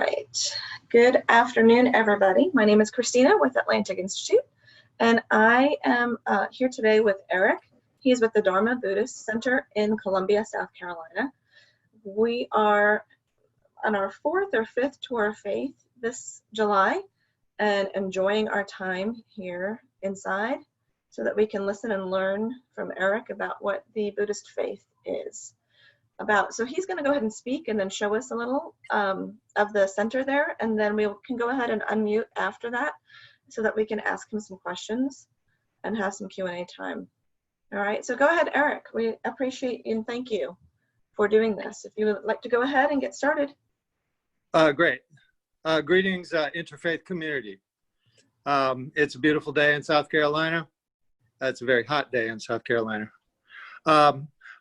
Right. Good afternoon, everybody. My name is Christina with Atlantic Institute, and I am here today with Eric. He's with the Dharma Buddhist Center in Columbia, South Carolina. We are on our fourth or fifth tour of faith this July and enjoying our time here inside so that we can listen and learn from Eric about what the Buddhist faith is about. So he's going to go ahead and speak and then show us a little of the center there, and then we can go ahead and unmute after that so that we can ask him some questions and have some Q&A time. All right, so go ahead, Eric. We appreciate and thank you for doing this. If you would like to go ahead and get started. Great. Greetings, interfaith community. It's a beautiful day in South Carolina. It's a very hot day in South Carolina.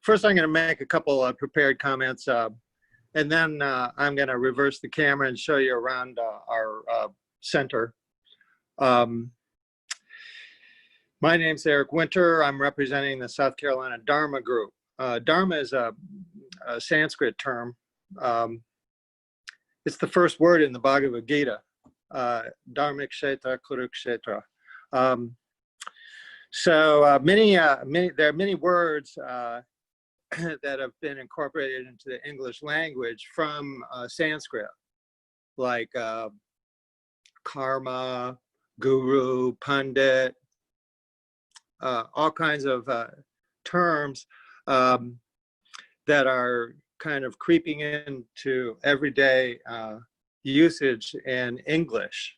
First, I'm going to make a couple prepared comments, and then I'm going to reverse the camera and show you around our center. My name's Eric Winter. I'm representing the South Carolina Dharma group. Dharma is a Sanskrit term. It's the first word in the Bhagavad Gita, Dharmikshetra Kurukshetra. So there are many words that have been incorporated into the English language from Sanskrit, like karma, guru, pundit, all kinds of terms that are kind of creeping into everyday usage in English.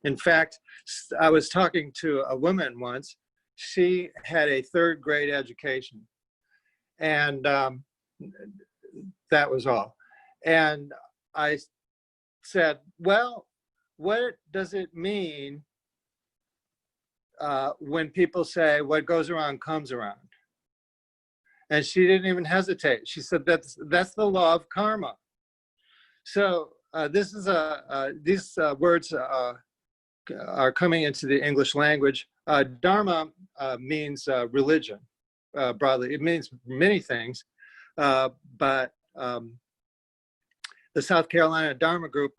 In fact, I was talking to a woman once. She had a third grade education, and that was all. And I said, well, what does it mean when people say what goes around comes around? And she didn't even hesitate. She said that's the law of karma. So these words are coming into the English language. Dharma means religion. Broadly, it means many things, but the South Carolina Dharma group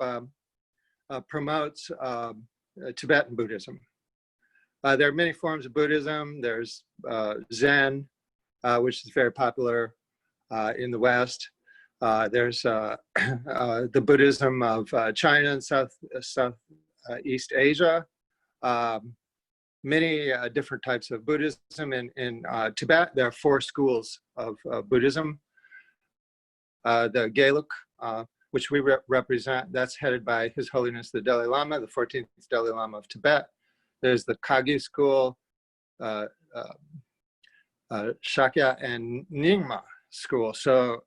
promotes Tibetan Buddhism. There are many forms of Buddhism. There's Zen, which is very popular in the West. There's the Buddhism of China and Southeast Asia. Many different types of Buddhism. In Tibet, there are 4 schools of Buddhism. The Geluk, which we represent, that's headed by His Holiness the Dalai Lama, the 14th Dalai Lama of Tibet. There's the Kagyu school, Shakya and Nyingma school. So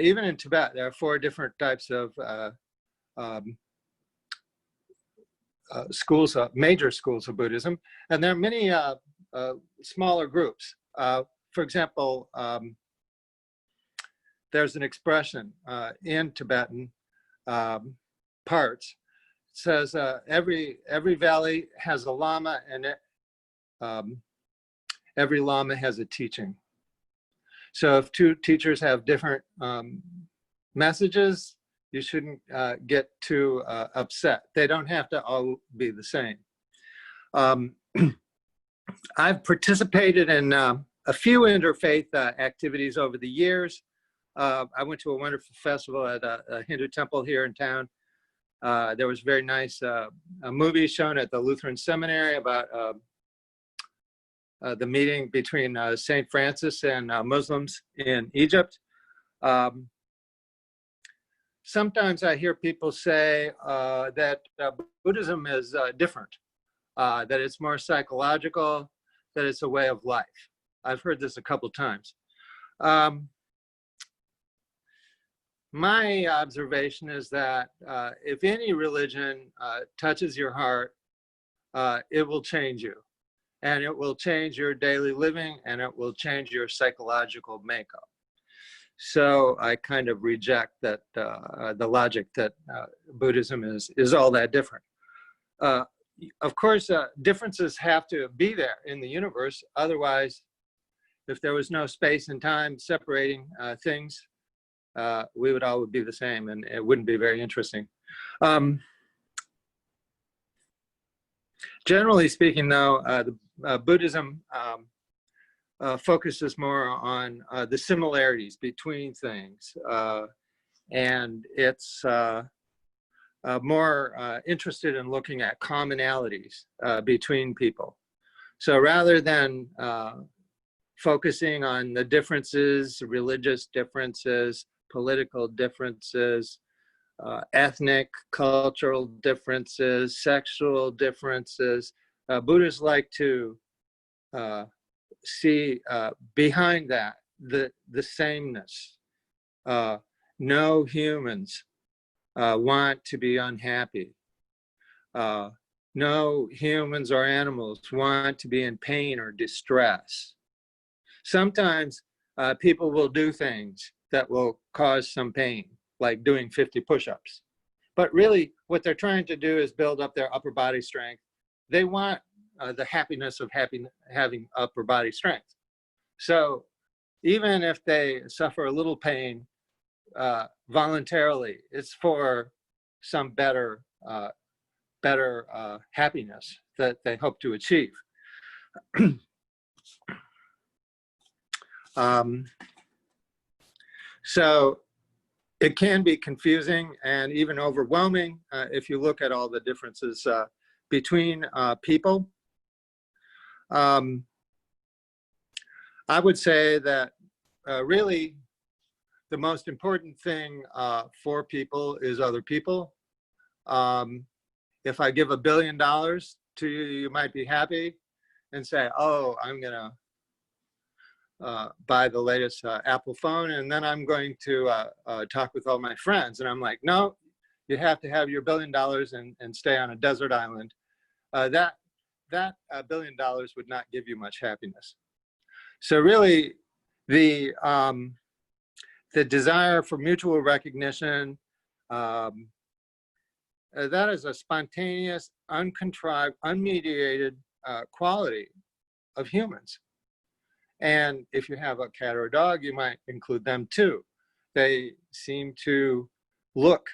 even in Tibet, there are 4 different types of schools, major schools of Buddhism, and there are many smaller groups. For example, there's an expression in Tibetan parts. It says every valley has a lama, and every lama has a teaching. So if 2 teachers have different messages, you shouldn't get too upset. They don't have to all be the same. I've participated in a few interfaith activities over the years. I went to a wonderful festival at a Hindu temple here in town. There was a very nice a movie shown at the Lutheran Seminary about the meeting between St. Francis and Muslims in Egypt. Sometimes I hear people say that Buddhism is different, that it's more psychological, that it's a way of life. I've heard this a couple times. My observation is that if any religion touches your heart, it will change you. And it will change your daily living, and it will change your psychological makeup. So I kind of reject that the logic that Buddhism is all that different. Of course, differences have to be there in the universe. Otherwise, if there was no space and time separating things, we would all be the same, and it wouldn't be very interesting. Um, Generally speaking, though, Buddhism focuses more on the similarities between things, and it's more interested in looking at commonalities between people. So rather than focusing on the differences, religious differences, political differences, ethnic, cultural differences, sexual differences, Buddhists like to see behind that the sameness. No humans want to be unhappy. No humans or animals want to be in pain or distress. Sometimes people will do things that will cause some pain, like doing 50 push-ups. But really, what they're trying to do is build up their upper body strength. They want the happiness of having upper body strength. So even if they suffer a little pain voluntarily, it's for some better happiness that they hope to achieve. So it can be confusing and even overwhelming if you look at all the differences between people. I would say that really the most important thing for people is other people. If I give $1 billion to you, you might be happy and say, oh, I'm gonna buy the latest Apple phone, and then I'm going to talk with all my friends. And I'm like, no, you have to have your $1 billion and stay on a desert island. That $1 billion would not give you much happiness. So really, the desire for mutual recognition, that is a spontaneous, uncontrived, unmediated quality of humans. And if you have a cat or a dog, you might include them too. They seem to look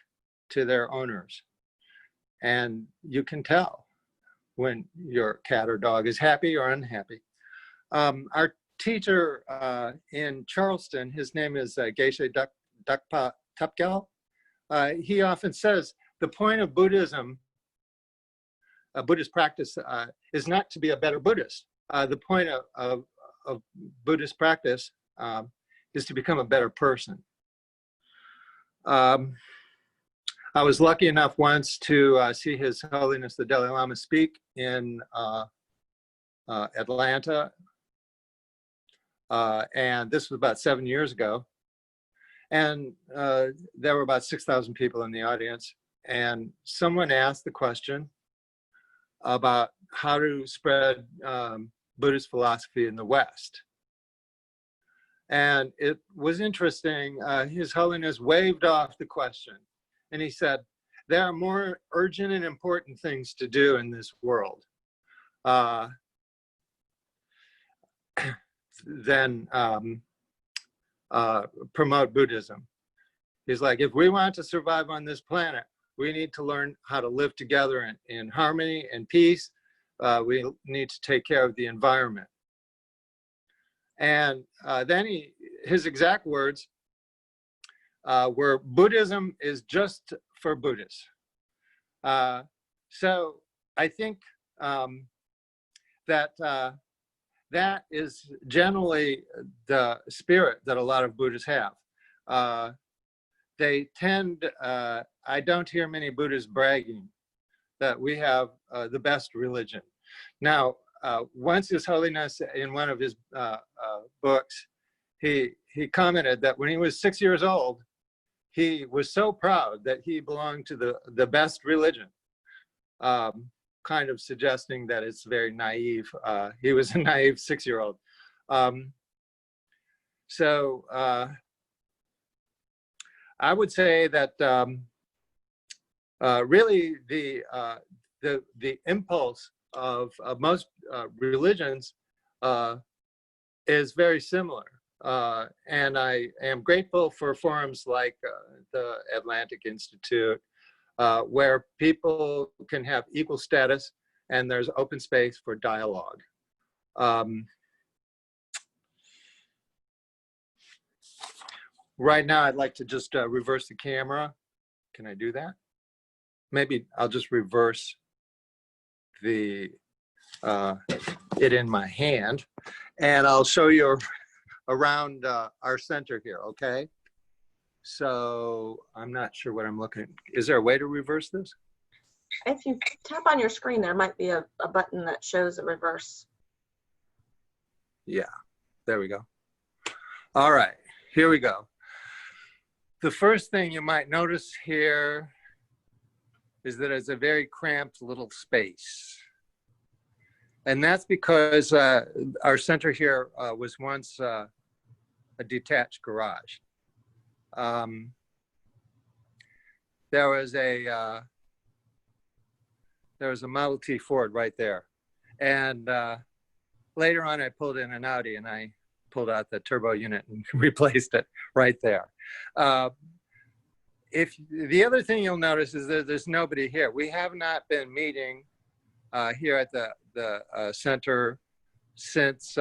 to their owners. And you can tell when your cat or dog is happy or unhappy. Our teacher in Charleston, his name is Geshe Dakpa Tupgal. He often says, the point of Buddhism, Buddhist practice, is not to be a better Buddhist. The point of Buddhist practice is to become a better person. I was lucky enough once to see His Holiness the Dalai Lama speak in Atlanta, and this was about 7 years ago. And there were about 6,000 people in the audience, and someone asked the question about how to spread Buddhist philosophy in the West. And it was interesting. His Holiness waved off the question, and he said, there are more urgent and important things to do in this world than promote Buddhism. He's like, if we want to survive on this planet, we need to learn how to live together in harmony and peace. We need to take care of the environment. And then his exact words were, Buddhism is just for Buddhists. So I think that that is generally the spirit that a lot of Buddhists have. They tend, I don't hear many Buddhists bragging that we have the best religion. Now, once His Holiness, in one of his books, he commented that when he was 6 years old, he was so proud that he belonged to the best religion, kind of suggesting that it's very naive. He was a naive 6-year-old. So I would say that really the impulse of most religions is very similar. And I am grateful for forums like the Atlantic Institute, where people can have equal status and there's open space for dialogue. Right now, I'd like to just reverse the camera. Can I do that? Maybe I'll just reverse the it in my hand, and I'll show you around our center here, okay? So I'm not sure what I'm looking at. Is there a way to reverse this? If you tap on your screen, there might be a button that shows a reverse. Yeah, there we go. All right, here we go. The first thing you might notice here is that it's a very cramped little space. And that's because our center here was once a detached garage. There was a Model T Ford right there. And later on, I pulled in an Audi and I pulled out the turbo unit and replaced it right there. If the other thing you'll notice is that there's nobody here. We have not been meeting here at the center since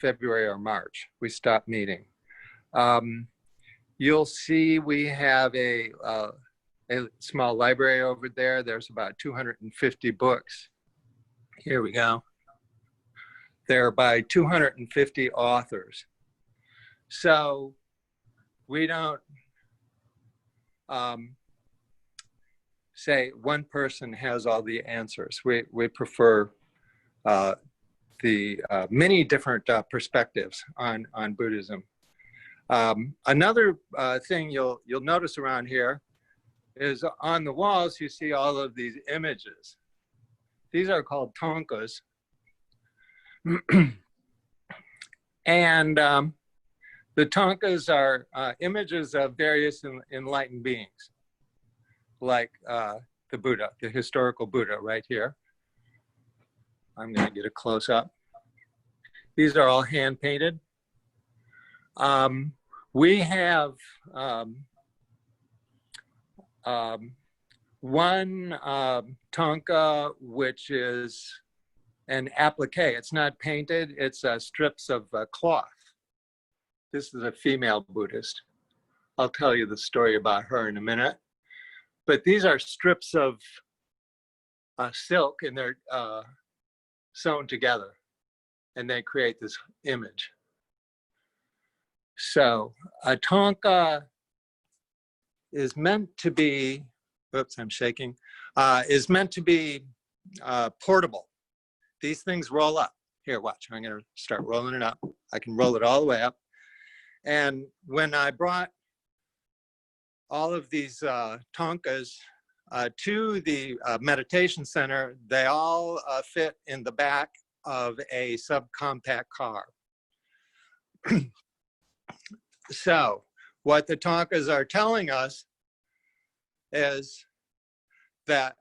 February or March. We stopped meeting. You'll see we have a small library over there. There's about 250 books. Here we go. They're by 250 authors. So we don't say one person has all the answers. We prefer the many different perspectives on Buddhism. Another thing you'll notice around here is on the walls you see all of these images. These are called thangkas. And the thangkas are images of various enlightened beings, like the Buddha, the historical Buddha right here. I'm going to get a close up. These are all hand painted. We have one thangka, which is an applique. It's not painted, it's strips of cloth. This is a female Buddhist. I'll tell you the story about her in a minute. But these are strips of silk, and they're sewn together, and they create this image. So a thangka is meant to be, oops, I'm shaking, is meant to be portable. These things roll up. Here, watch, I'm gonna start rolling it up. I can roll it all the way up. And when I brought all of these thangkas to the meditation center, they all fit in the back of a subcompact car. So what the thangkas are telling us is that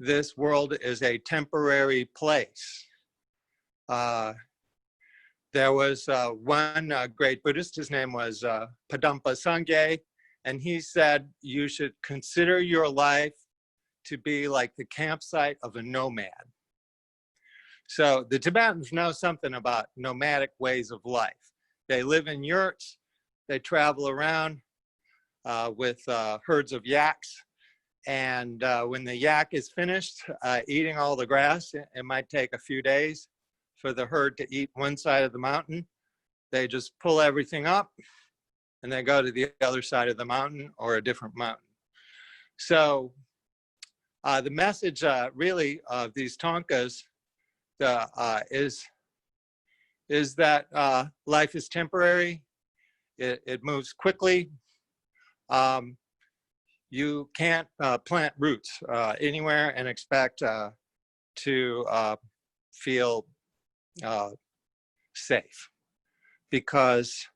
this world is a temporary place. There was one great Buddhist, his name was Padampa Sangye, and he said, you should consider your life to be like the campsite of a nomad. So the Tibetans know something about nomadic ways of life. They live in yurts, they travel around with herds of yaks, and when the yak is finished eating all the grass, it might take a few days for the herd to eat one side of the mountain. They just pull everything up and they go to the other side of the mountain or a different mountain. So the message really of these thangkas is that life is temporary, it moves quickly. You can't plant roots anywhere and expect to feel safe, because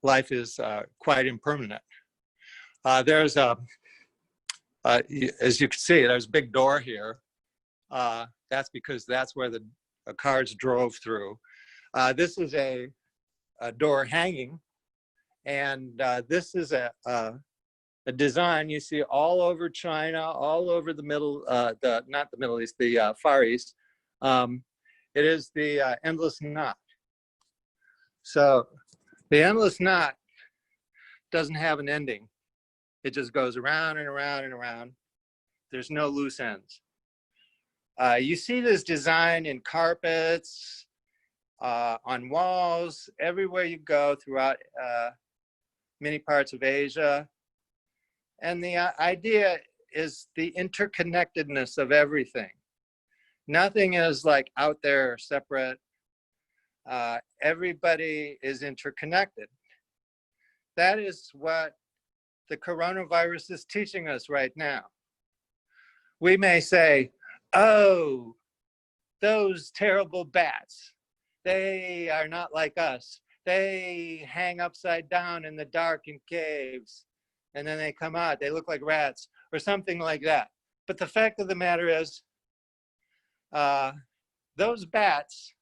life is quite impermanent. There's as you can see, there's a big door here. That's because that's where the cars drove through. This is a door hanging, and this is a a design you see all over China, all over the not the Middle East, the Far East. It is the endless knot. So the endless knot doesn't have an ending. It just goes around and around and around. There's no loose ends. You see this design in carpets, on walls, everywhere you go throughout many parts of Asia. And the idea is the interconnectedness of everything. Nothing is like out there separate. Everybody is interconnected. That is what the coronavirus is teaching us right now. We may say, oh, those terrible bats, they are not like us. They hang upside down in the dark in caves, and then they come out, they look like rats, or something like that. But the fact of the matter is, those bats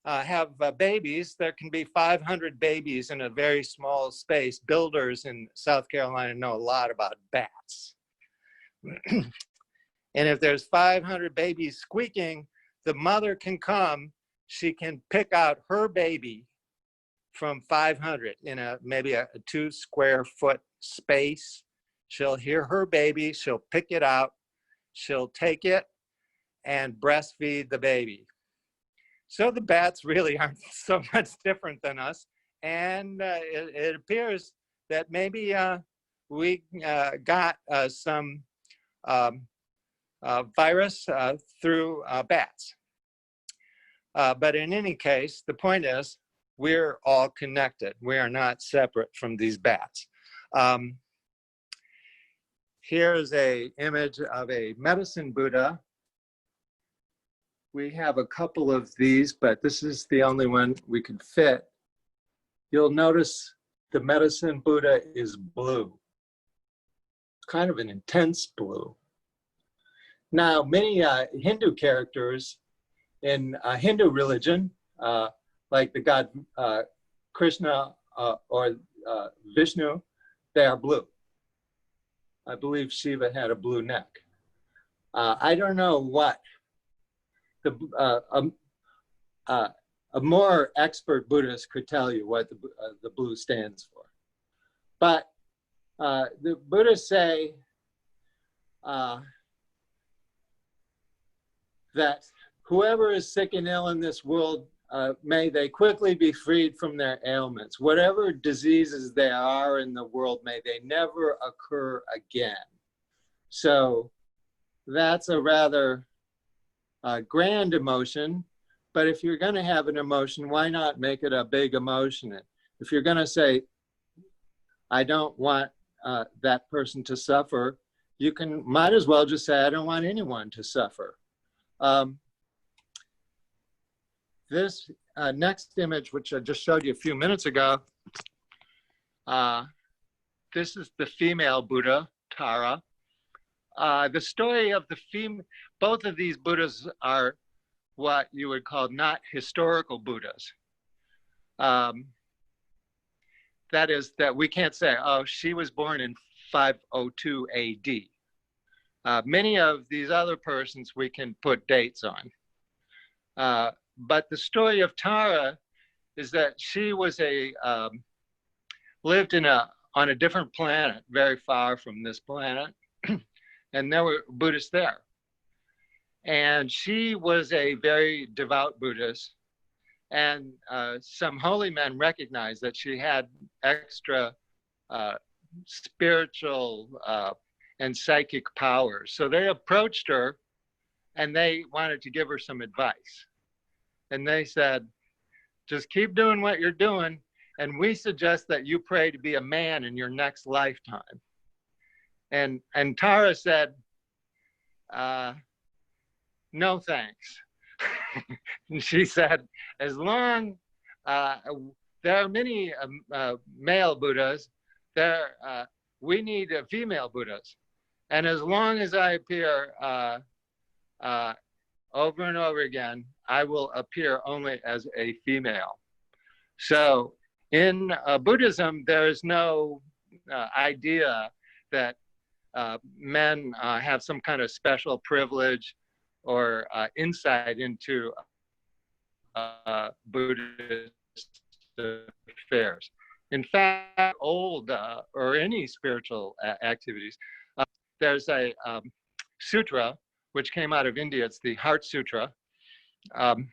have babies. There can be 500 babies in a very small space. Builders in South Carolina know a lot about bats. And if there's 500 babies squeaking, the mother can come, she can pick out her baby from 500 in maybe a 2 square foot space. She'll hear her baby, she'll pick it out, she'll take it and breastfeed the baby. So the bats really aren't so much different than us. And it appears that maybe we got some virus through bats. But in any case, the point is, we're all connected. We are not separate from these bats. Here's an image of a medicine Buddha. We have a couple of these, but this is the only one we can fit. You'll notice the medicine Buddha is blue. Kind of an intense blue. Now, many Hindu characters in Hindu religion, like the god Krishna or Vishnu, they are blue. I believe Shiva had a blue neck. I don't know what a more expert Buddhist could tell you what the blue stands for. But the Buddhists say that whoever is sick and ill in this world, may they quickly be freed from their ailments. Whatever diseases there are in the world, may they never occur again. So that's a rather grand emotion, but if you're going to have an emotion, why not make it a big emotion? If you're going to say, I don't want that person to suffer, you might as well just say, I don't want anyone to suffer. This next image, which I just showed you a few minutes ago, this is the female Buddha, Tara. The story of both of these Buddhas are what you would call not historical Buddhas. That is, that we can't say, oh, she was born in 502 AD. Many of these other persons we can put dates on. But the story of Tara is that she was lived on a different planet, very far from this planet. And there were Buddhists there. And she was a very devout Buddhist. And some holy men recognized that she had extra spiritual and psychic powers. So they approached her and they wanted to give her some advice. And they said, just keep doing what you're doing. And we suggest that you pray to be a man in your next lifetime. And Tara said, no, thanks. And she said, as long, there are many male Buddhas, we need female Buddhas. And as long as I appear over and over again, I will appear only as a female. So in Buddhism, there is no idea that men have some kind of special privilege or insight into Buddhist affairs. In fact, old or any spiritual activities, there's a sutra which came out of India. It's the Heart Sutra. And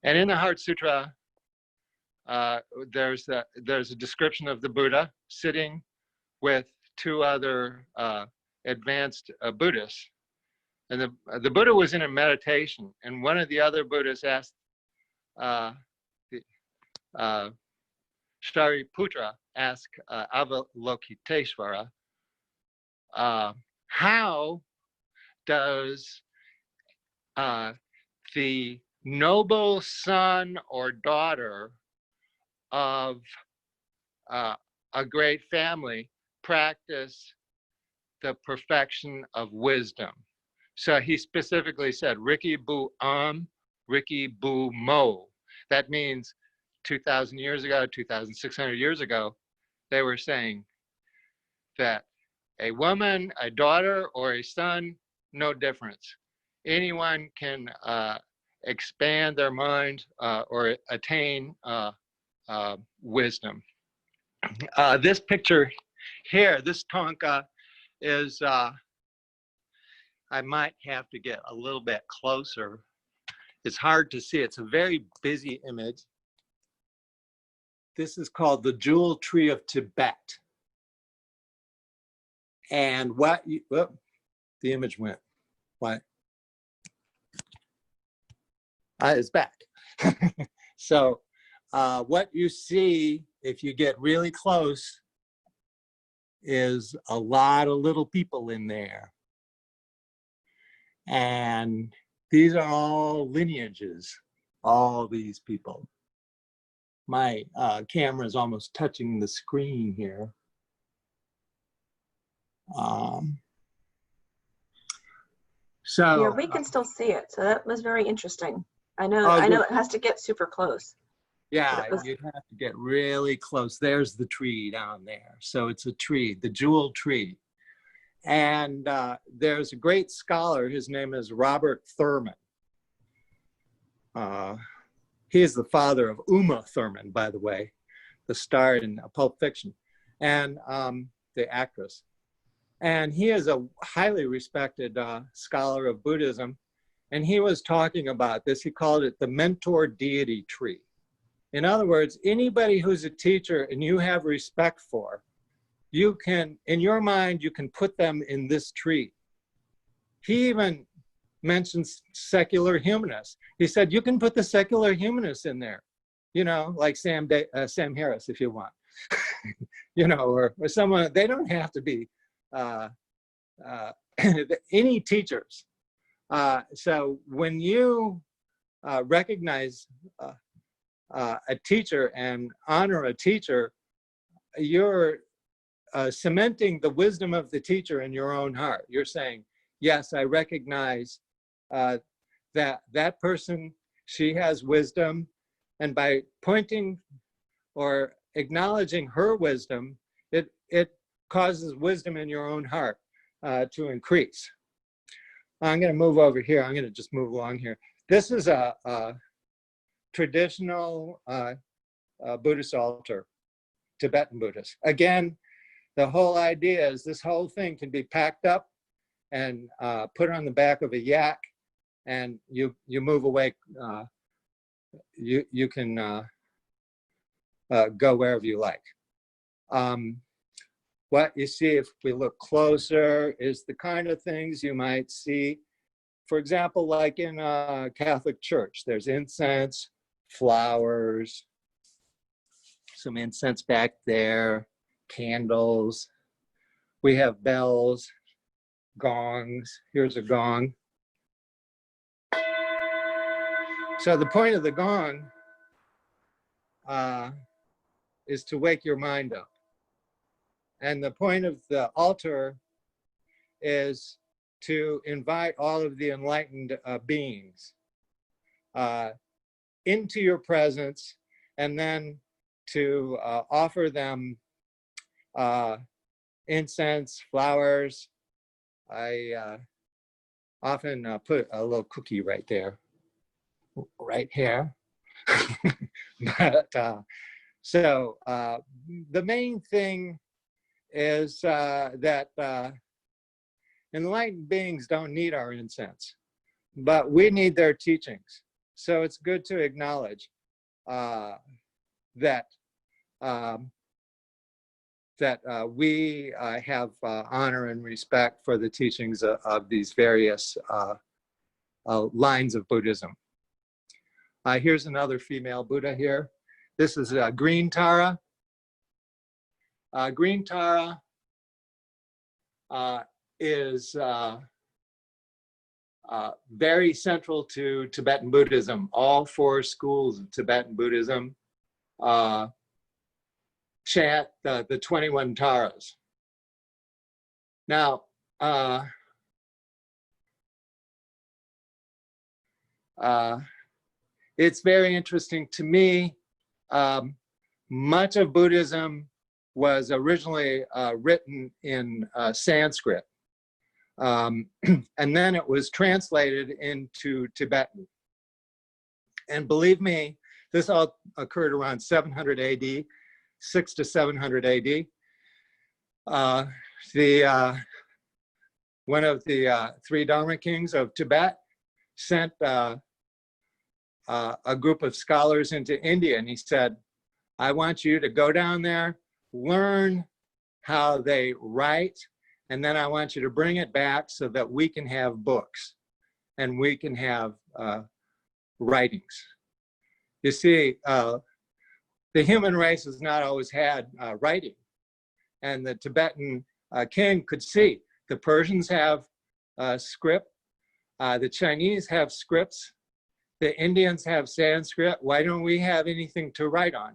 in the Heart Sutra, there's a description of the Buddha sitting with two other advanced Buddhists. And the Buddha was in a meditation, and one of the other Buddhists asked Shariputra, asked Avalokiteshvara, how does the noble son or daughter of a great family practice the perfection of wisdom? So he specifically said, Riki Bu Riki Bu Mo. That means 2,000 years ago, 2,600 years ago, they were saying that a woman, a daughter, or a son, no difference. Anyone can expand their mind or attain wisdom. This picture here, this Tonka is, I might have to get a little bit closer. It's hard to see. It's a very busy image. This is called the Jewel Tree of Tibet. And what, the image went. What? It's back. So what you see if you get really close is a lot of little people in there. And these are all lineages, all these people. My camera is almost touching the screen here. So yeah, we can still see it. So that was very interesting. I know it has to get super close. Yeah, you'd have to get really close. There's the tree down there. So it's a tree, the jewel tree. And there's a great scholar, his name is Robert Thurman. He is the father of Uma Thurman, by the way, the star in Pulp Fiction, and the actress. And he is a highly respected scholar of Buddhism. And he was talking about this. He called it the mentor deity tree. In other words, anybody who's a teacher and you have respect for, you can, in your mind, you can put them in this tree. He even mentions secular humanists. He said, you can put the secular humanists in there, you know, like Sam Harris, if you want, you know, or someone, they don't have to be any teachers. So when you recognize a teacher and honor a teacher, you're cementing the wisdom of the teacher in your own heart. You're saying, yes, I recognize that person, she has wisdom, and by pointing or acknowledging her wisdom, it causes wisdom in your own heart to increase. I'm going to move over here. I'm going to just move along here. This is a traditional Buddhist altar, Tibetan Buddhist. Again, the whole idea is this whole thing can be packed up and put on the back of a yak, and you move away. You can go wherever you like. What you see, if we look closer, is the kind of things you might see. For example, like in a Catholic church, there's incense, flowers, some incense back there, candles. We have bells, gongs. Here's a gong. So the point of the gong is to wake your mind up. And the point of the altar is to invite all of the enlightened beings into your presence, and then to offer them incense, flowers. I often put a little cookie right there, right here. But the main thing is that enlightened beings don't need our incense, but we need their teachings. So it's good to acknowledge that we have honor and respect for the teachings of these various lines of Buddhism. Here's another female Buddha here. This is Green Tara. Green Tara is very central to Tibetan Buddhism. All 4 schools of Tibetan Buddhism chant the 21 Taras. Now, it's very interesting to me. Much of Buddhism was originally written in Sanskrit. And then it was translated into Tibetan. And believe me, this all occurred around 700 AD, 600 to 700 AD. One of the 3 Dharma kings of Tibet sent a group of scholars into India, and he said, I want you to go down there, learn how they write, and then I want you to bring it back so that we can have books and we can have writings. You see, the human race has not always had writing, and the Tibetan king could see the Persians have script, the Chinese have scripts, the Indians have Sanskrit. Why don't we have anything to write on?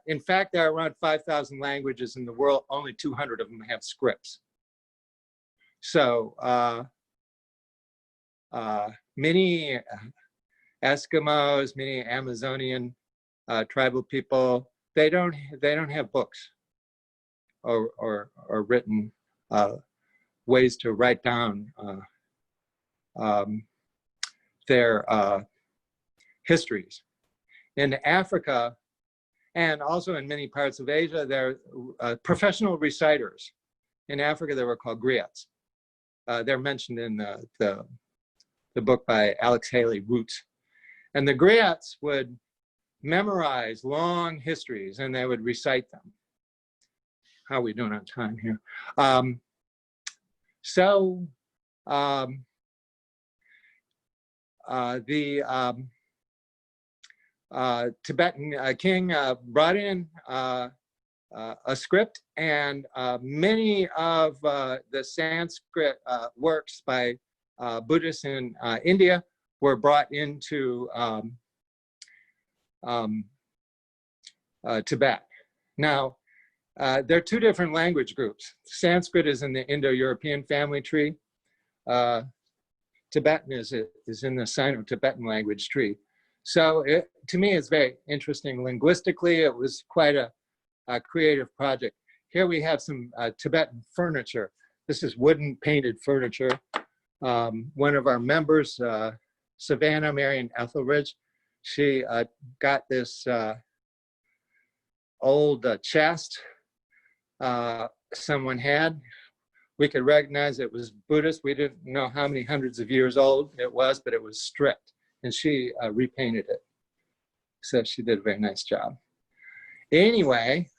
In fact, there are around 5,000 languages in the world. Only 200 of them have scripts. So many Eskimos, many Amazonian tribal people, they don't have books or written ways to write down their histories. In Africa, and also in many parts of Asia, there are professional reciters. In Africa, they were called griots. They're mentioned in the book by Alex Haley, Roots. And the griots would memorize long histories and they would recite them. How are we doing on time here? The Tibetan king brought in a script, and many of the Sanskrit works by Buddhists in India were brought into Tibet. Now, there are 2 different language groups. Sanskrit is in the Indo-European family tree. Tibetan is in the Sino-Tibetan language tree. So to me, it's very interesting. Linguistically, it was quite a creative project. Here we have some Tibetan furniture. This is wooden painted furniture. One of our members, Savannah Marion Etheridge, she got this old chest someone had. We could recognize it was Buddhist. We didn't know how many hundreds of years old it was, but it was stripped, and she repainted it. So she did a very nice job. Anyway,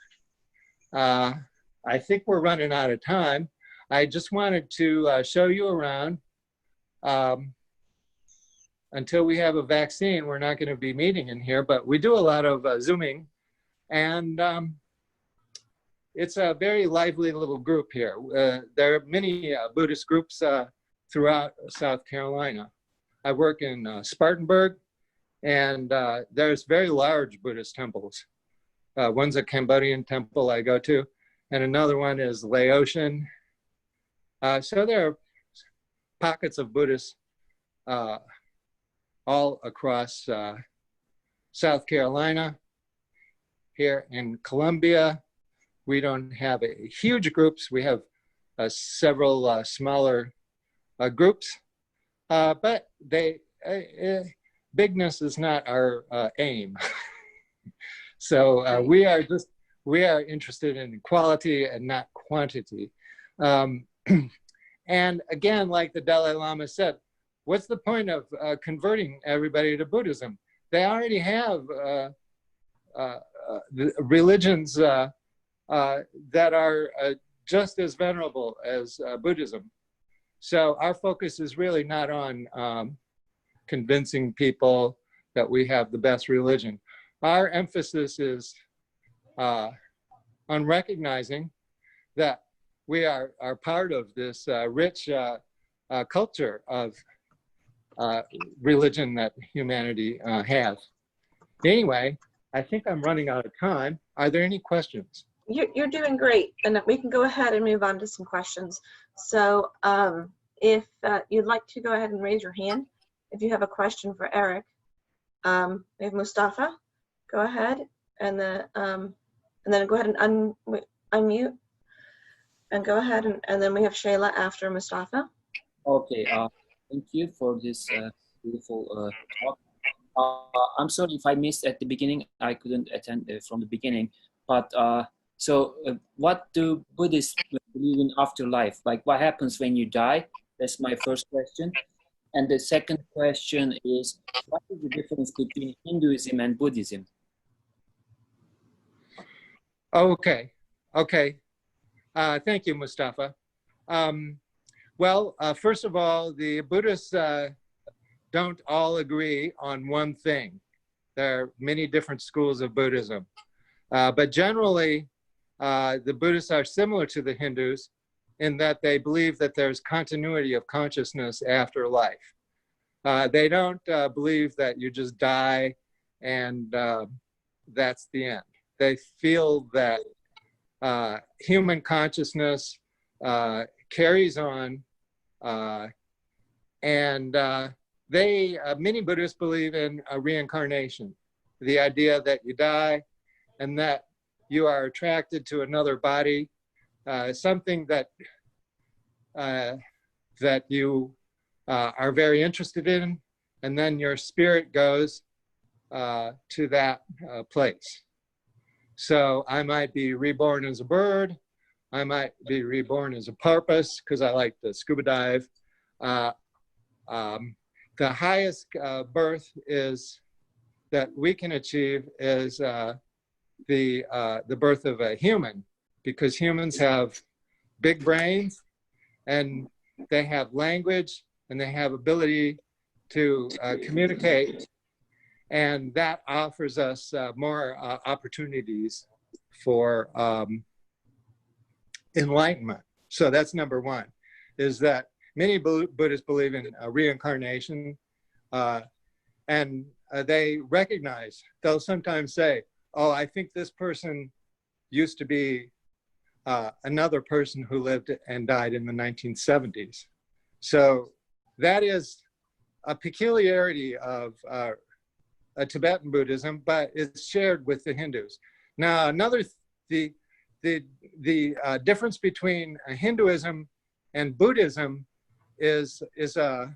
I think we're running out of time. I just wanted to show you around. Until we have a vaccine, we're not going to be meeting in here, but we do a lot of Zooming, and it's a very lively little group here. There are many Buddhist groups throughout South Carolina. I work in Spartanburg, and there's very large Buddhist temples. One's a Cambodian temple I go to, and another one is Laotian. So there are pockets of Buddhists all across South Carolina. Here in Columbia, we don't have huge groups. We have several smaller groups, but bigness is not our aim. So we are interested in quality and not quantity. And again, like the Dalai Lama said, what's the point of converting everybody to Buddhism? They already have religions that are just as venerable as Buddhism. So our focus is really not on convincing people that we have the best religion. Our emphasis is on recognizing that we are part of this rich culture of religion that humanity has. Anyway, I think I'm running out of time. Are there any questions? You're doing great, and we can go ahead and move on to some questions. So if you'd like to go ahead and raise your hand if you have a question for Eric. We have Mustafa. Go ahead, and then go ahead and unmute, and go ahead, and then we have Shayla after Mustafa. Okay, thank you for this beautiful talk. I'm sorry if I missed at the beginning. I couldn't attend from the beginning. But so what do Buddhists believe in afterlife? Like what happens when you die? That's my first question. And the second question is, what is the difference between Hinduism and Buddhism? Okay. Thank you, Mustafa. Well, first of all, the Buddhists don't all agree on one thing. There are many different schools of Buddhism. But generally, the Buddhists are similar to the Hindus in that they believe that there's continuity of consciousness after life. They don't believe that you just die and that's the end. They feel that human consciousness carries on, and many Buddhists believe in reincarnation, the idea that you die and that you are attracted to another body, something that you are very interested in, and then your spirit goes to that place. So I might be reborn as a bird. I might be reborn as a porpoise because I like to scuba dive. The highest birth is that we can achieve is the birth of a human, because humans have big brains and they have language and they have ability to communicate, and that offers us more opportunities for enlightenment. So that's number one, is that many Buddhists believe in reincarnation, and they recognize, they'll sometimes say, oh, I think this person used to be another person who lived and died in the 1970s. So that is a peculiarity of Tibetan Buddhism, but it's shared with the Hindus. Now, the difference between Hinduism and Buddhism is a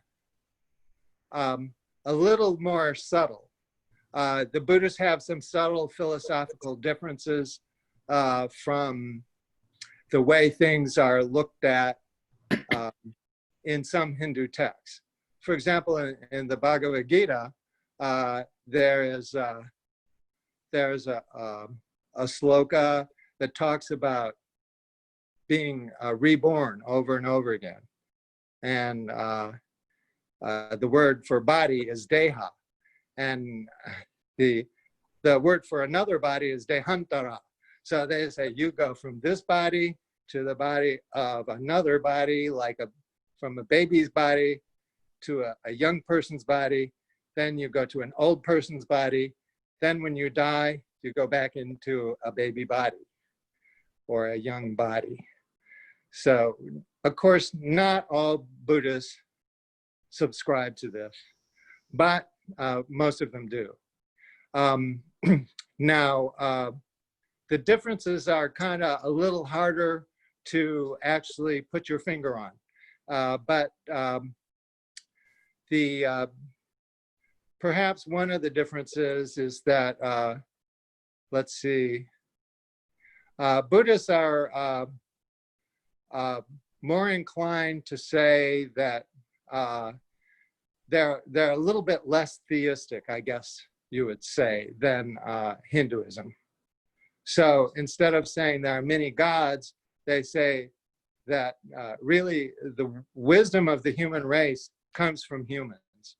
little more subtle. The Buddhists have some subtle philosophical differences from the way things are looked at in some Hindu texts. For example, in the Bhagavad Gita, there's a sloka that talks about being reborn over and over again. And the word for body is deha. And the word for another body is dehantara. So they say you go from this body to the body of another body, like from a baby's body to a young person's body. Then you go to an old person's body. Then when you die, you go back into a baby body or a young body. So, of course, not all Buddhists subscribe to this, but most of them do. Now, The differences are kind of a little harder to actually put your finger on. But perhaps one of the differences is that, let's see, Buddhists are more inclined to say that they're a little bit less theistic, I guess you would say, than Hinduism. So instead of saying there are many gods, they say that really the wisdom of the human race comes from humans.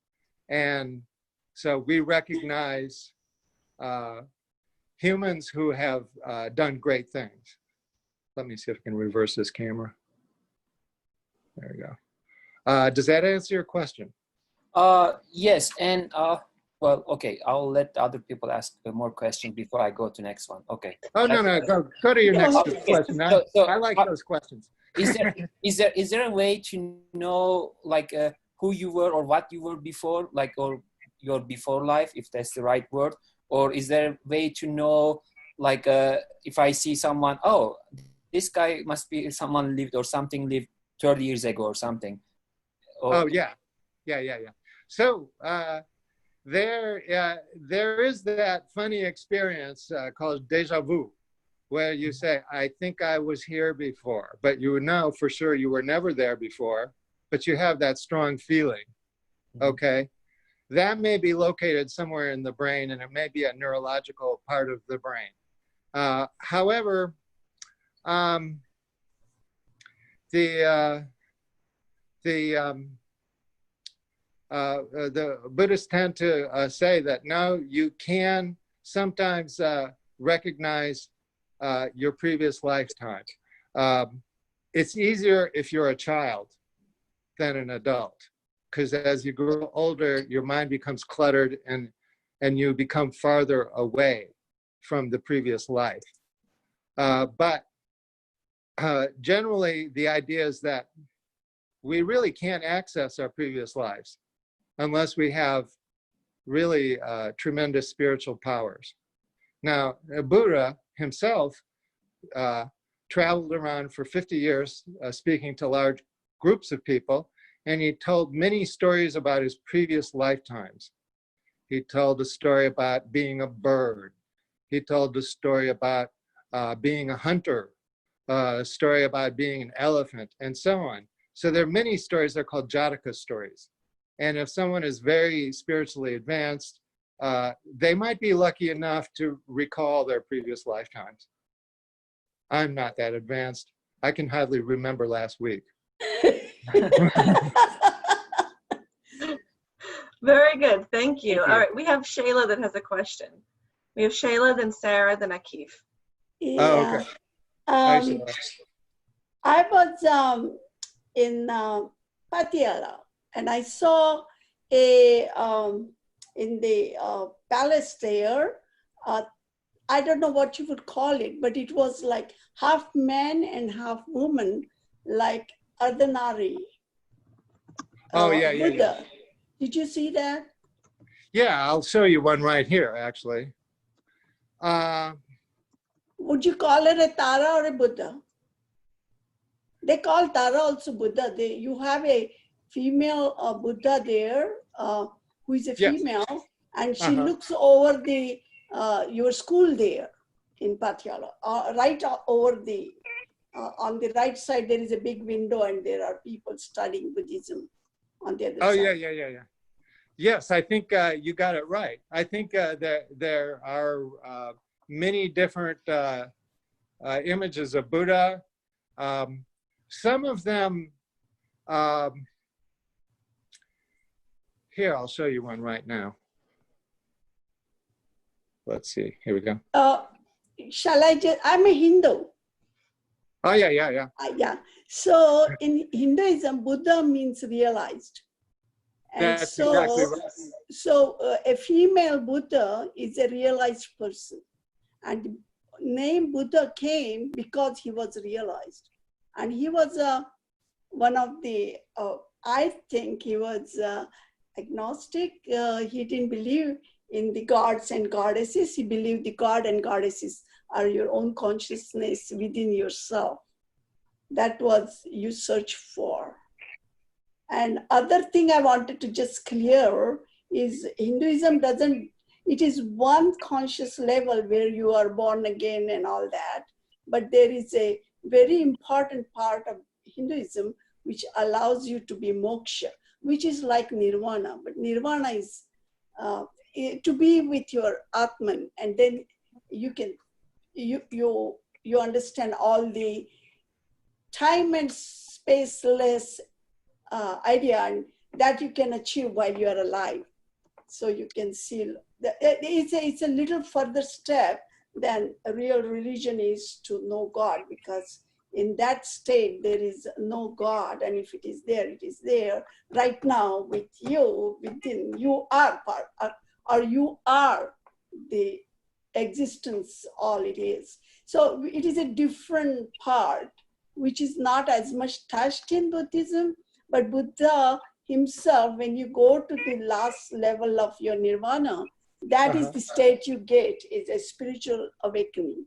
And so we recognize humans who have done great things. Let me see if I can reverse this camera. There we go. Does that answer your question? Yes, and well, okay, I'll let other people ask more questions before I go to next one. Okay. Oh, no, go to your next question. I like those questions. Is there a way to know like who you were or what you were before, like, or your before life, if that's the right word? Or is there a way to know, like, if I see someone, oh, this guy must be someone lived or something lived 30 years ago or something? Or, oh, yeah. So there is that funny experience called déjà vu, where you say, I think I was here before, but you know for sure you were never there before, but you have that strong feeling, okay? That may be located somewhere in the brain, and it may be a neurological part of the brain. However, the Buddhists tend to say that no, you can sometimes recognize your previous lifetime. It's easier if you're a child than an adult, because as you grow older, your mind becomes cluttered and you become farther away from the previous life. But generally, the idea is that we really can't access our previous lives unless we have really tremendous spiritual powers. Now, Buddha himself traveled around for 50 years speaking to large groups of people, and he told many stories about his previous lifetimes. He told a story about being a bird. He told a story about being a hunter, a story about being an elephant, and so on. So there are many stories that are called Jataka stories. And if someone is very spiritually advanced, they might be lucky enough to recall their previous lifetimes. I'm not that advanced. I can hardly remember last week. Very good. Thank you. All right. We have Shayla that has a question. We have Shayla, then Sarah, then Akif. Yeah. Oh, okay. Hi, Shayla. I was in Patiala, and I saw a in the palace there. I don't know what you would call it, but it was like half man and half woman, like Ardhanari. Oh, yeah. Buddha. Did you see that? Yeah, I'll show you one right here, actually. Would you call it a Tara or a Buddha? They call Tara also Buddha. You have a female Buddha there who is a female, and she looks over the your school there in Patiala. Right over the on the right side there is a big window, and there are people studying Buddhism on the other side. Oh, yeah. Yes, I think you got it right. I think there are many different images of Buddha. Some of them, here, I'll show you one right now. Let's see, here we go. Shall I just, I'm a Hindu. Oh, yeah. Yeah. So in Hinduism, Buddha means realized. And that's exactly right. So a female Buddha is a realized person. And the name Buddha came because he was realized. And he was one of the, I think he was agnostic. He didn't believe in the gods and goddesses. He believed the god and goddesses or your own consciousness within yourself. That was you search for. And other thing I wanted to just clear is Hinduism doesn't, it is one conscious level where you are born again and all that, but there is a very important part of Hinduism which allows you to be moksha, which is like nirvana. But nirvana is to be with your Atman, and then you can, you understand all the time and spaceless idea, and that you can achieve while you are alive. So you can see it's a little further step than a real religion is to know God, because in that state there is no God, and if it is there, it is there right now with you, within you are part, or you are the existence, all it is. So it is a different part which is not as much touched in Buddhism, but Buddha himself, when you go to the last level of your nirvana, that is the state you get, is a spiritual awakening.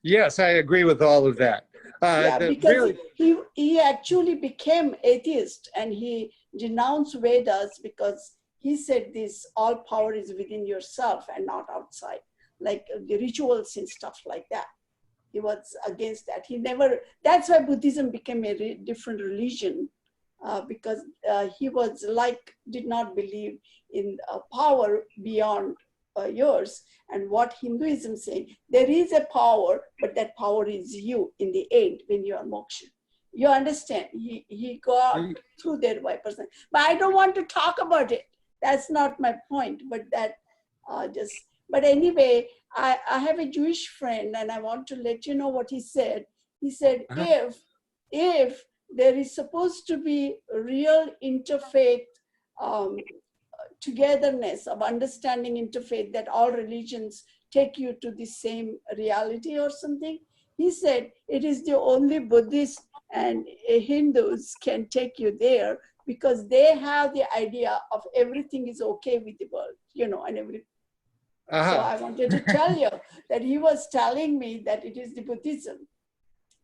Yes, I agree with all of that. Yeah, because he actually became atheist, and he denounced Vedas because he said this, all power is within yourself and not outside, like the rituals and stuff like that. He was against that. He never, that's why Buddhism became a different religion, because he was like, did not believe in power beyond yours. And what Hinduism saying, there is a power, but that power is you in the end when you are moksha. You understand? He got through that by person. But I don't want to talk about it. That's not my point, but that but anyway, I have a Jewish friend, and I want to let you know what he said. He said, if there is supposed to be real interfaith togetherness of understanding interfaith, that all religions take you to the same reality or something, he said it is the only Buddhists and Hindus can take you there, because they have the idea of everything is okay with the world, and everything. So I wanted to tell you that he was telling me that it is the Buddhism.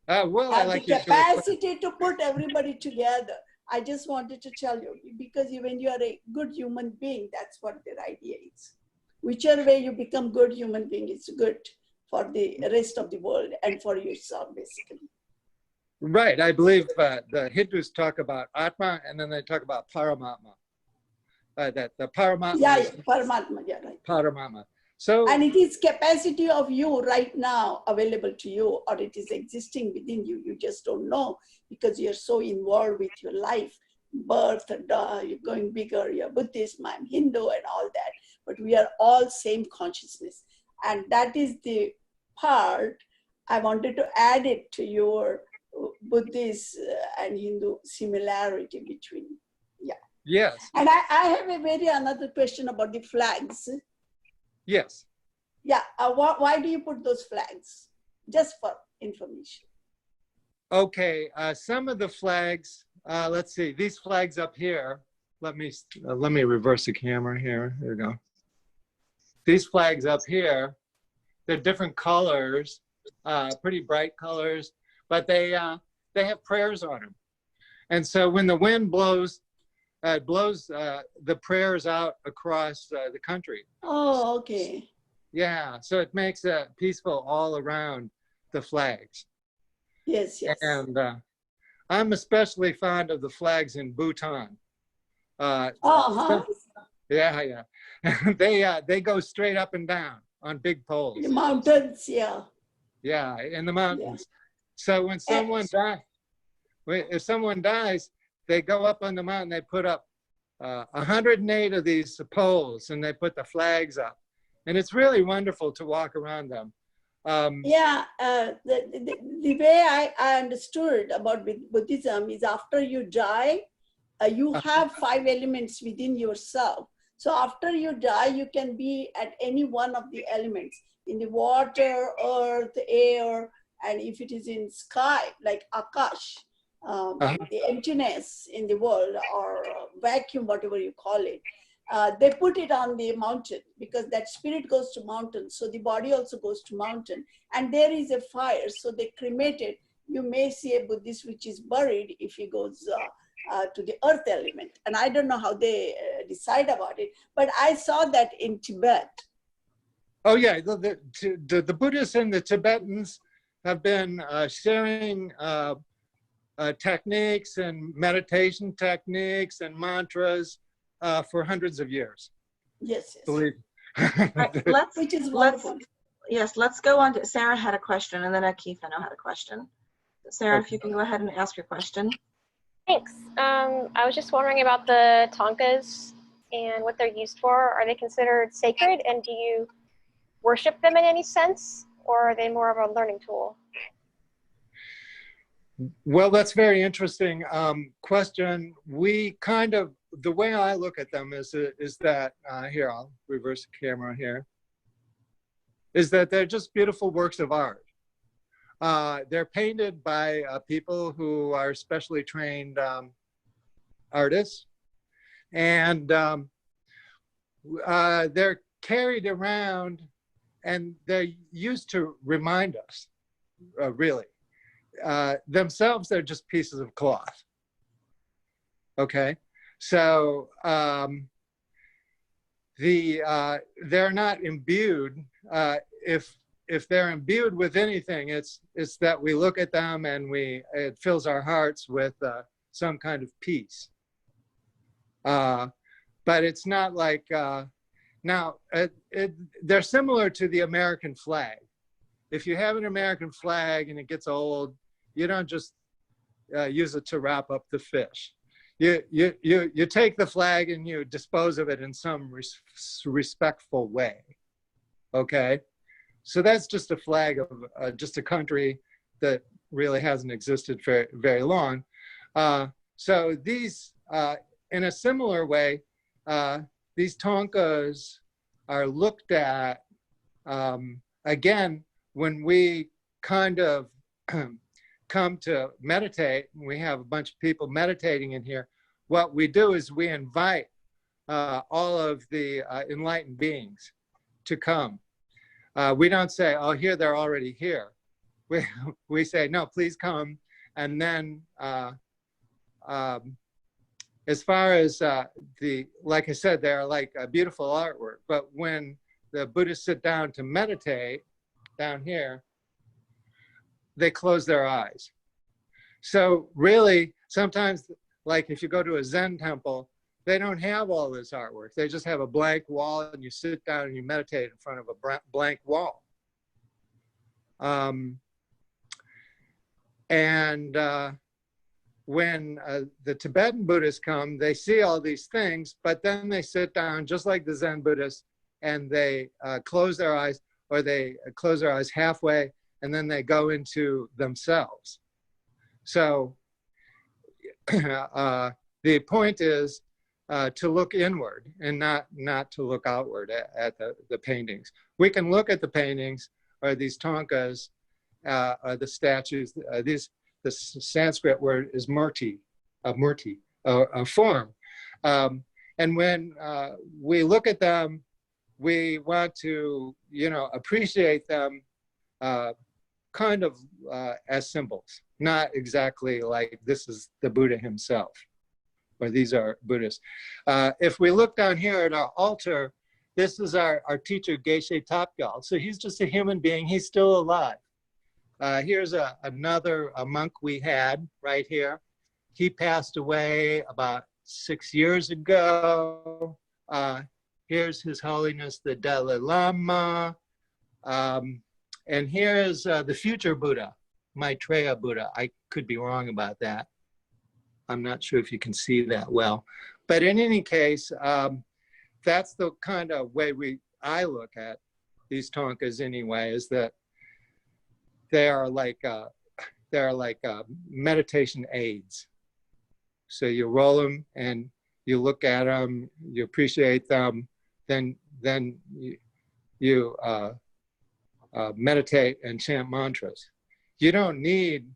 Well, I like the capacity to put everybody together. I just wanted to tell you, because when you are a good human being, that's what their idea is. Whichever way you become good human being, it's good for the rest of the world and for yourself, basically. Right. I believe the Hindus talk about Atma, and then they talk about Paramatma. That the Paramatma. Yeah, Paramatma, yeah, right. Paramatma. So, and it is capacity of you right now available to you, or it is existing within you. You just don't know, because you're so involved with your life, birth, you're going bigger, you're Buddhist, I'm Hindu and all that. But we are all same consciousness. And that is the part I wanted to add it to your Buddhist and Hindu similarity between. Yeah. Yes. And I have another question about the flags. Yes. Yeah. Why do you put those flags? Just for information. Okay. Some of the flags. Let's see. These flags up here. Let me reverse the camera here. There we go. These flags up here. They're different colors, pretty bright colors, but they have prayers on them. And so when the wind blows, it blows the prayers out across the country. Oh, okay. Yeah, so it makes it peaceful all around the flags. Yes, yes. And I'm especially fond of the flags in Bhutan. Yeah. They go straight up and down on big poles. The mountains, yeah. Yeah, in the mountains. Yeah. So when someone dies, if someone dies, they go up on the mountain, they put up 108 of these poles, and they put the flags up. And it's really wonderful to walk around them. The way I understood about Buddhism is after you die, you have 5 elements within yourself. So after you die, you can be at any one of the elements, in the water, earth, air, and if it is in sky, like Akash, the emptiness in the world, or vacuum, whatever you call it. they put it on the mountain because that spirit goes to mountain. So the body also goes to mountain. And there is a fire, so they cremate it. You may see a Buddhist which is buried if he goes to the earth element. And I don't know how they decide about it, but I saw that in Tibet. Oh yeah, the Buddhists and the Tibetans have been sharing techniques and meditation techniques and mantras for hundreds of years. Yes, yes. Believe. Right, Which is wonderful. let's go on to, Sarah had a question, and then Keith, I know, had a question. Sarah, Okay. if you can go ahead and ask your question. Thanks. I was just wondering about the tonkas and what they're used for. Are they considered sacred, and do you worship them in any sense, or are they more of a learning tool? Well, that's very interesting question. We kind of, the way I look at them is that, here, I'll reverse the camera here, is that they're just beautiful works of art. They're painted by people who are specially trained artists, and they're carried around, and they're used to remind us, really. Themselves, they're just pieces of cloth. Okay, so they're not imbued. If they're imbued with anything, it's that we look at them and it fills our hearts with some kind of peace. But it's not like now. They're similar to the American flag. If you have an American flag and it gets old, you don't just use it to wrap up the fish. You take the flag and you dispose of it in some respectful way. Okay, so that's just a flag of just a country that really hasn't existed for very long. So these, in a similar way, these tonkas are looked at again when we kind of come to meditate. We have a bunch of people meditating in here. What we do is we invite all of the enlightened beings to come. We don't say, oh, here, they're already here. We say, no, please come. And then as far as like I said, they're like a beautiful artwork. But when the Buddhists sit down to meditate down here, they close their eyes. So really, sometimes, like if you go to a Zen temple, they don't have all this artwork. They just have a blank wall, and you sit down and you meditate in front of a blank wall. When the Tibetan Buddhists come, they see all these things, but then they sit down just like the Zen Buddhists, and they close their eyes, or they close their eyes halfway, and then they go into themselves. So the point is to look inward and not to look outward at the paintings. We can look at the paintings or these tonkas, or the statues. The Sanskrit word is murti, a form. And when we look at them, we want to, appreciate them kind of as symbols, not exactly like this is the Buddha himself, or these are Buddhists. If we look down here at our altar, this is our teacher, Geshe Topgal. So he's just a human being. He's still alive. Here's another monk we had right here. He passed away about 6 years ago. Here's His Holiness the Dalai Lama. And here's the future Buddha, Maitreya Buddha. I could be wrong about that. I'm not sure if you can see that well. But in any case, that's the kind of way I look at these tonkas anyway, is that they are like meditation aids. So you roll them and you look at them, you appreciate them, then you meditate and chant mantras. You don't need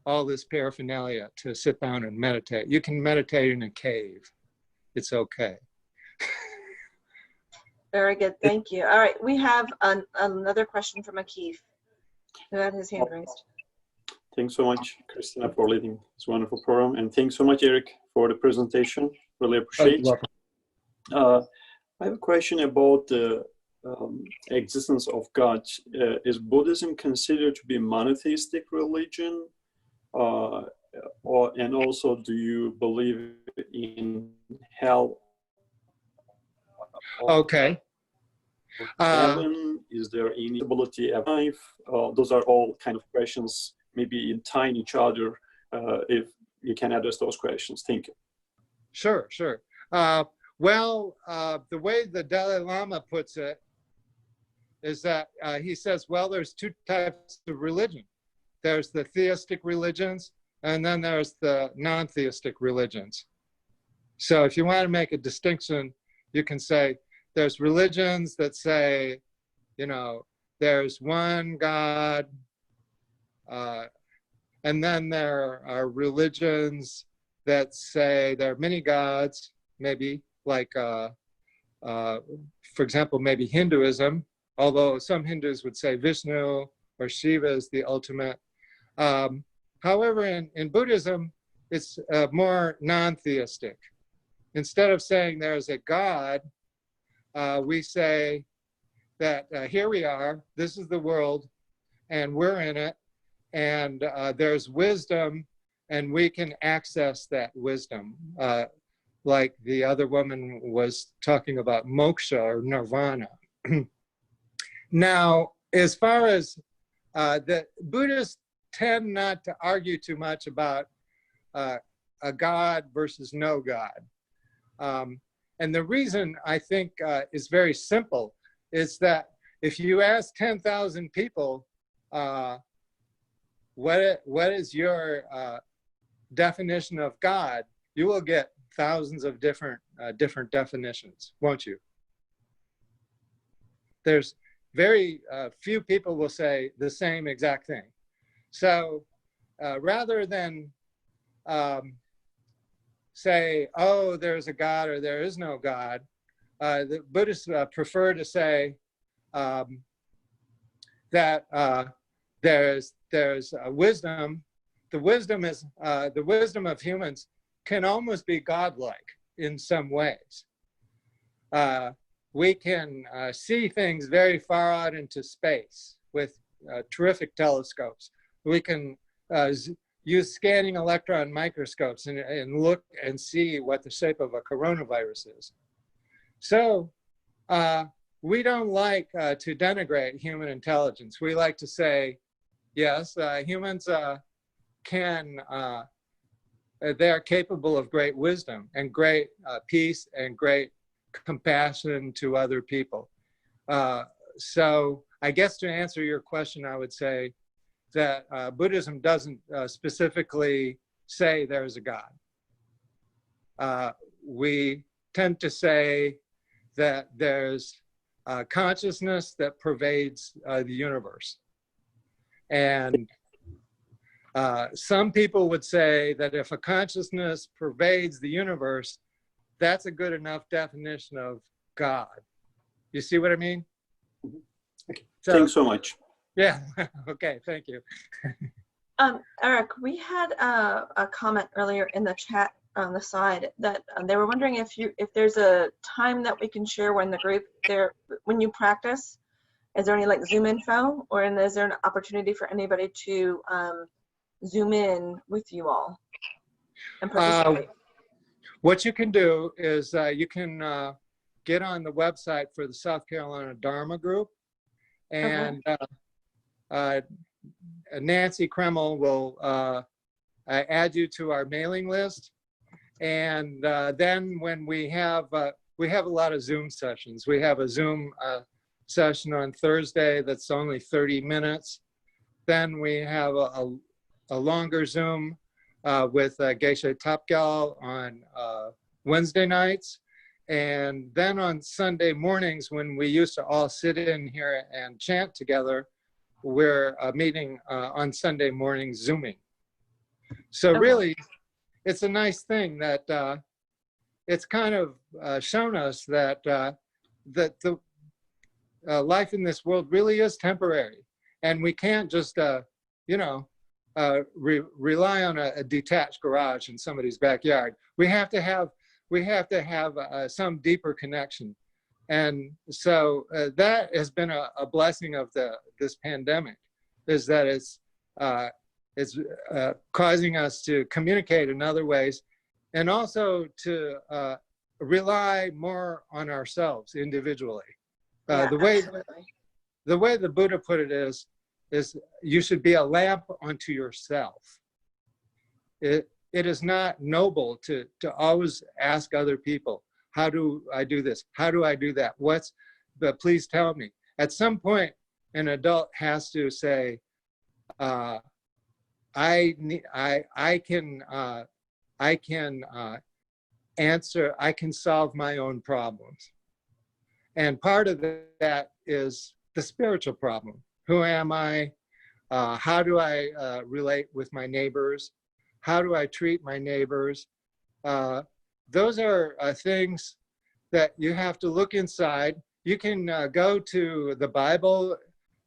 all this paraphernalia to sit down and meditate. You can meditate in a cave. It's okay. Very good. Thank you. All right. We have another question from Akif, who had his hand raised. Thanks so much, Christina, for leading this wonderful program. And thanks so much, Eric, for the presentation. Really appreciate it. I have a question about the existence of God. Is Buddhism considered to be a monotheistic religion? And also, do you believe in hell? Okay. Heaven? Is there any ability of life? Those are all kind of questions, maybe in tying each other, if you can address those questions. Thank you. Sure, sure. Well, the way the Dalai Lama puts it is that he says, well, there's two types of religion. There's the theistic religions, and then there's the non-theistic religions. So if you want to make a distinction, you can say there's religions that say, you know, there's one God, and then there are religions that say there are many gods, maybe like, for example, maybe Hinduism, although some Hindus would say Vishnu or Shiva is the ultimate. However, in Buddhism, it's more non-theistic. Instead of saying there's a God, we say that here we are, this is the world, and we're in it, and there's wisdom, and we can access that wisdom. Like the other woman was talking about moksha or nirvana. Now, as far as the Buddhists tend not to argue too much about a God versus no God. And the reason I think is very simple is that if you ask 10,000 people, what is your definition of God, you will get thousands of different definitions, won't you? There's very few people will say the same exact thing. So rather than say, oh, there's a God or there is no God, the Buddhists prefer to say that there's wisdom. The wisdom is the wisdom of humans can almost be godlike in some ways. We can see things very far out into space with terrific telescopes. We can use scanning electron microscopes and look and see what the shape of a coronavirus is. So we don't like to denigrate human intelligence. We like to say, yes, humans they're capable of great wisdom and great peace and great compassion to other people. So I guess to answer your question, I would say that Buddhism doesn't specifically say there's a God. We tend to say that there's consciousness that pervades the universe. And some people would say that if a consciousness pervades the universe, that's a good enough definition of God. You see what I mean? Okay. So, thanks so much. Yeah. Okay. Thank you. Eric, we had a comment earlier in the chat on the side that they were wondering if there's a time that we can share when the group when you practice. Is there any like Zoom info, or is there an opportunity for anybody to Zoom in with you all and participate? What you can do is you can get on the website for the South Carolina Dharma group, and Nancy Kreml will add you to our mailing list. And then when we have a lot of Zoom sessions. We have a Zoom session on Thursday that's only 30 minutes. Then we have a longer Zoom with Geshe Tapgyal on Wednesday nights. And then on Sunday mornings, when we used to all sit in here and chant together, we're meeting on Sunday mornings, Zooming. So really, it's a nice thing that it's kind of shown us that that the life in this world really is temporary, and we can't just rely on a detached garage in somebody's backyard. We have to have some deeper connection, and so that has been a blessing of this pandemic, is that it's causing us to communicate in other ways, and also to rely more on ourselves individually. The way the Buddha put it is you should be a lamp unto yourself. It is not noble to always ask other people, how do I do this? How do I do that? But please tell me. At some point, an adult has to say, I can answer, I can solve my own problems. And part of that is the spiritual problem. Who am I? How do I relate with my neighbors? How do I treat my neighbors? Those are things that you have to look inside. You can go to the Bible.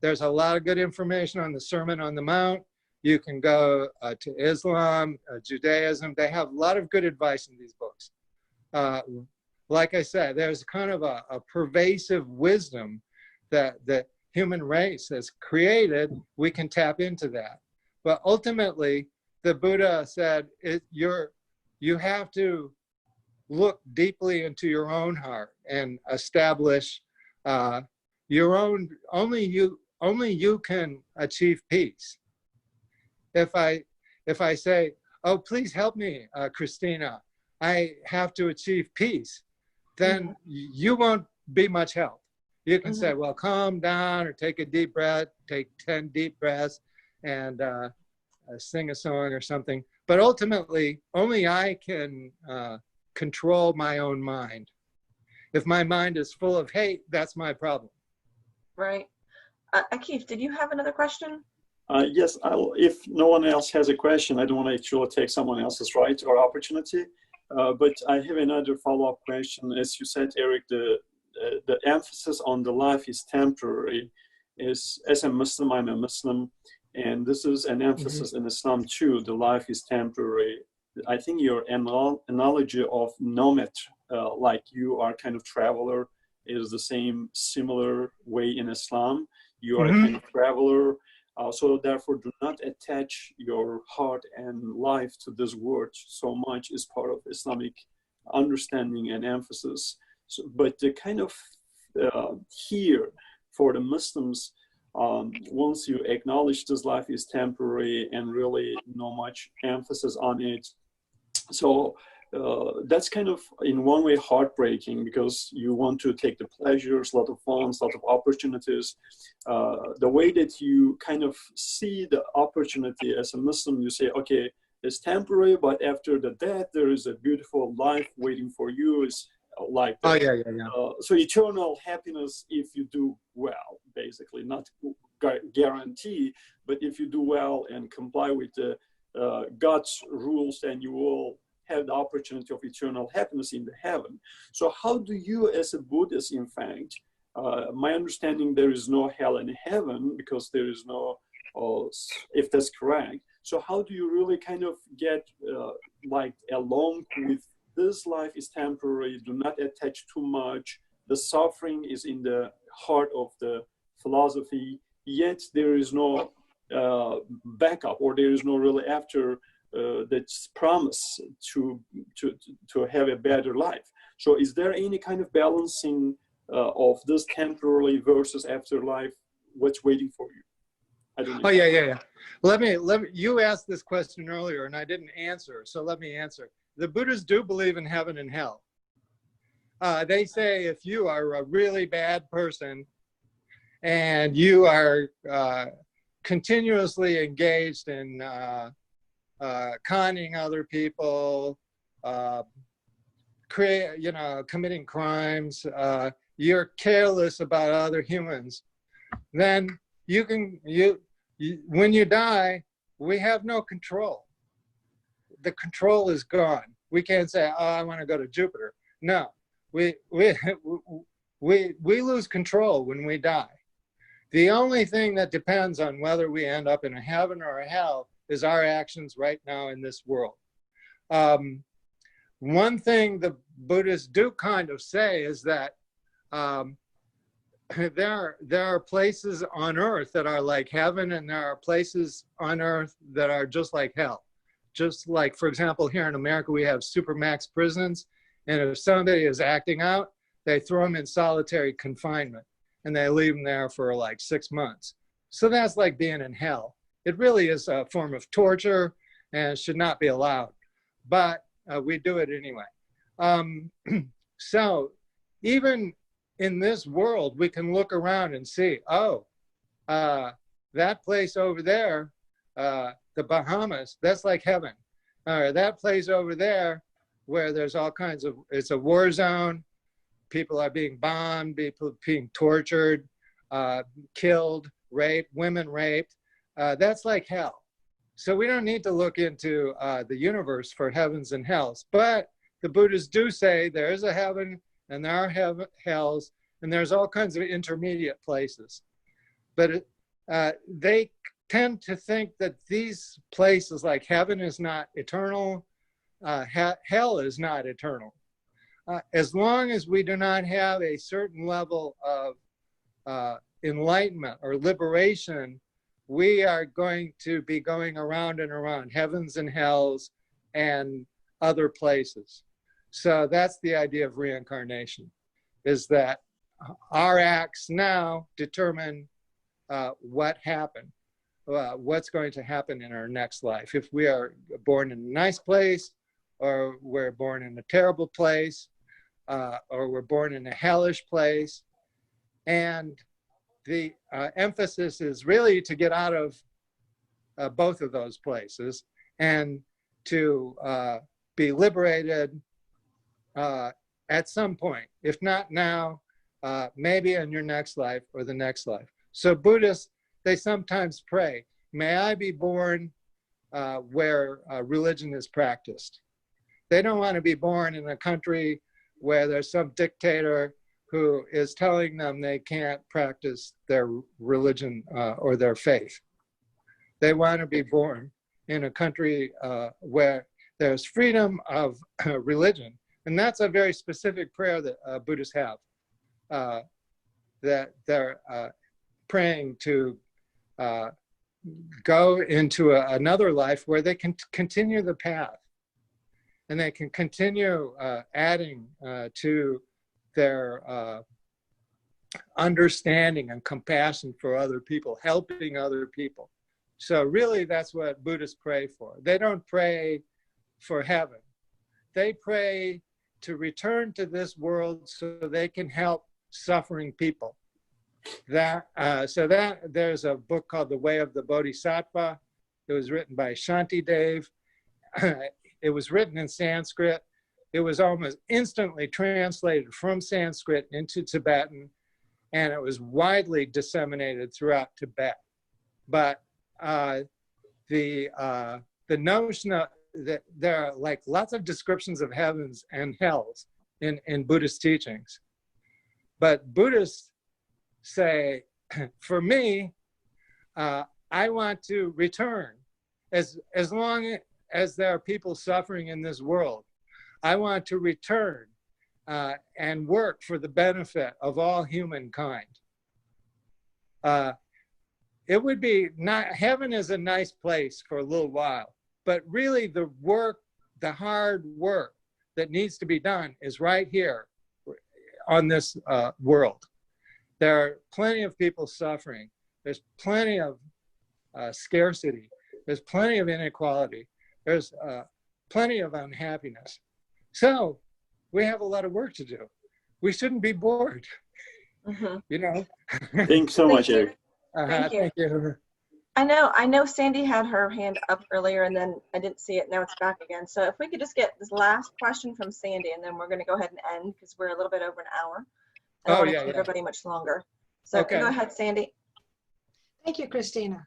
There's a lot of good information on the Sermon on the Mount. You can go to Islam, Judaism. They have a lot of good advice in these books. Like I said, there's kind of a pervasive wisdom that the human race has created. We can tap into that. But ultimately, the Buddha said, you have to look deeply into your own heart and establish your own, only you can achieve peace. If I say, oh, please help me, Christina, I have to achieve peace, then you won't be much help. You can say, well, calm down, or take a deep breath, take 10 deep breaths, and sing a song or something. But ultimately, only I can control my own mind. If my mind is full of hate, that's my problem. Right. Akif, did you have another question? Yes, if no one else has a question, I don't want to actually take someone else's right or opportunity. But I have another follow-up question. As you said, Eric, the emphasis on the life is temporary. As a Muslim, I'm a Muslim, and this is an emphasis in Islam too. The life is temporary. I think your analogy of nomad, like you are kind of traveler, is the same similar way in Islam. You are a kind of traveler. So therefore, do not attach your heart and life to this word so much as part of Islamic understanding and emphasis. So, but the kind of here for the Muslims, once you acknowledge this life is temporary and really not much emphasis on it, so that's kind of in one way heartbreaking, because you want to take the pleasures, a lot of fun, a lot of opportunities. The way that you kind of see the opportunity as a Muslim, you say, okay, it's temporary, but after the death, there is a beautiful life waiting for you. It's like so eternal happiness if you do well, basically, not guarantee, but if you do well and comply with the God's rules, then you will have the opportunity of eternal happiness in the heaven. So how do you, as a Buddhist, in fact, my understanding, there is no hell and heaven, because there is no, if that's correct. So how do you really kind of get like along with this life is temporary, do not attach too much, the suffering is in the heart of the philosophy, yet there is no backup, or there is no really after that's promise to have a better life. So is there any kind of balancing of this temporary versus afterlife? What's waiting for you? I don't know. Oh, yeah. Let me, you asked this question earlier and I didn't answer, so let me answer. The Buddhists do believe in heaven and hell. They say if you are a really bad person and you are continuously engaged in conning other people, committing crimes, you're careless about other humans, then when you die, we have no control. The control is gone. We can't say, oh, I want to go to Jupiter. No, we lose control when we die. The only thing that depends on whether we end up in a heaven or a hell is our actions right now in this world. One thing the Buddhists do kind of say is that there are places on earth that are like heaven, and there are places on earth that are just like hell. Just like, for example, here in America, we have supermax prisons, and if somebody is acting out, they throw them in solitary confinement, and they leave them there for like 6 months. So that's like being in hell. It really is a form of torture and should not be allowed, but we do it anyway. So even in this world, we can look around and see, oh, that place over there, the Bahamas, that's like heaven. That place over there where there's all kinds of, it's a war zone, people are being bombed, people being tortured, killed, raped, women raped, that's like hell. So we don't need to look into the universe for heavens and hells, but the Buddhists do say there is a heaven and there are hells, and there's all kinds of intermediate places. But they tend to think that these places like heaven is not eternal, hell is not eternal. As long as we do not have a certain level of enlightenment or liberation, we are going to be going around and around heavens and hells and other places. So that's the idea of reincarnation, is that our acts now determine what happened, what's going to happen in our next life. If we are born in a nice place, or we're born in a terrible place, or we're born in a hellish place. And the emphasis is really to get out of both of those places and to be liberated at some point, if not now, maybe in your next life or the next life. So Buddhists, they sometimes pray, may I be born where religion is practiced. They don't want to be born in a country where there's some dictator who is telling them they can't practice their religion or their faith. They want to be born in a country where there's freedom of religion. And that's a very specific prayer that Buddhists have, that they're praying to go into another life where they can continue the path, and they can continue adding to their understanding and compassion for other people, helping other people. So really that's what Buddhists pray for. They don't pray for heaven. They pray to return to this world so they can help suffering people. So there's a book called The Way of the Bodhisattva. It was written by Shantidev. It was written in Sanskrit. It was almost instantly translated from Sanskrit into Tibetan, and it was widely disseminated throughout Tibet. But the notion of that there are like lots of descriptions of heavens and hells in Buddhist teachings. But Buddhists say, for me, I want to return. As long as there are people suffering in this world, I want to return and work for the benefit of all humankind. It would be not, heaven is a nice place for a little while, but really the work, the hard work that needs to be done is right here on this world. There are plenty of people suffering. There's plenty of scarcity. There's plenty of inequality. There's plenty of unhappiness. So we have a lot of work to do. We shouldn't be bored, you know? Thanks so much, Eric. Thank you. Thank you. I know Sandy had her hand up earlier and then I didn't see it. Now it's back again. So if we could just get this last question from Sandy, and then we're going to go ahead and end because we're a little bit over an hour. I don't want to keep everybody much longer. So Okay. Go ahead, Sandy. Thank you, Christina.